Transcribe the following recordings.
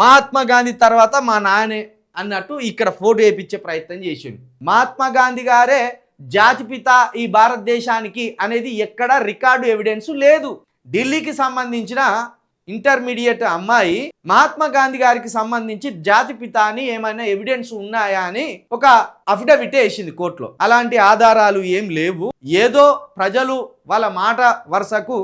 మహాత్మా గాంధీ తర్వాత మా నాన్నే అన్నట్టు ఇక్కడ ఫోటో వేయించే ప్రయత్నం చేసిండు. మహాత్మా గాంధీ గారే జాతిపిత ఈ భారతదేశానికి అనేది ఎక్కడ రికార్డు ఎవిడెన్స్ లేదు. ఢిల్లీకి సంబంధించిన ఇంటర్మీడియట్ అమ్మాయి మహాత్మా గాంధీ గారికి సంబంధించి జాతిపిత అని ఏమైనా ఎవిడెన్స్ ఉన్నాయా అని ఒక అఫిడవిట్ వేసింది కోర్టులో. అలాంటి ఆధారాలు ఏం లేవు, ఏదో ప్రజలు వాళ్ళ మాట వరుసకు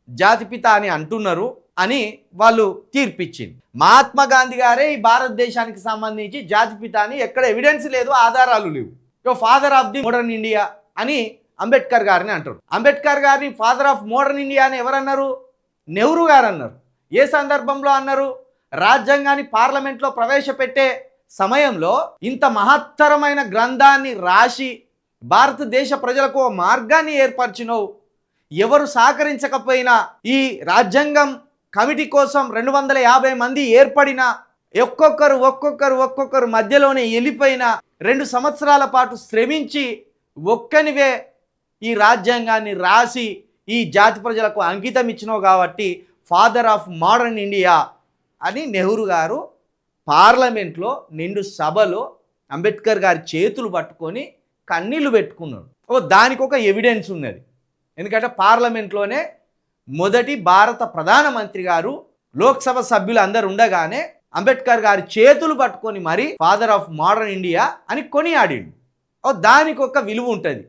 జాతిపిత అని అంటున్నారు అని వాళ్ళు తీర్పిచ్చింది. మహాత్మా గాంధీ గారే ఈ భారతదేశానికి సంబంధించి జాతిపిత అని ఎక్కడ ఎవిడెన్స్ లేదు, ఆధారాలు లేవు. Father of the modern India అని అంబేద్కర్ గారిని అంటారు. అంబేద్కర్ గారిని ఫాదర్ ఆఫ్ మోడర్న్ ఇండియా అని ఎవరన్నారు? నెహ్రూ గారు అన్నారు. ఏ సందర్భంలో అన్నారు? రాజ్యాంగాన్ని పార్లమెంట్లో ప్రవేశపెట్టే సమయంలో ఇంత మహత్తరమైన గ్రంథాన్ని రాసి భారతదేశ ప్రజలకు ఓ మార్గాన్ని ఏర్పరిచినవు, ఎవరు సహకరించకపోయినా ఈ రాజ్యాంగం కమిటీ కోసం 250 మంది ఏర్పడిన ఒక్కొక్కరు మధ్యలోనే వెళ్ళిపోయిన 2 సంవత్సరాల పాటు శ్రమించి ఒక్కనివే ఈ రాజ్యాంగాన్ని రాసి ఈ జాతి ప్రజలకు అంకితం ఇచ్చినావు కాబట్టి ఫాదర్ ఆఫ్ మోడర్న్ ఇండియా అని నెహ్రూ గారు పార్లమెంట్లో నిండు సభలో అంబేద్కర్ గారి చేతులు పట్టుకొని కన్నీళ్లు పెట్టుకున్నాడు. దానికి ఒక ఎవిడెన్స్ ఉన్నది. ఎందుకంటే పార్లమెంట్లోనే మొదటి భారత ప్రధానమంత్రి గారు లోక్సభ సభ్యులు అందరు ఉండగానే అంబేద్కర్ గారి చేతులు పట్టుకొని మరి ఫాదర్ ఆఫ్ మోడర్న్ ఇండియా అని కొనియాడిండు. దానికి ఒక విలువ ఉంటుంది.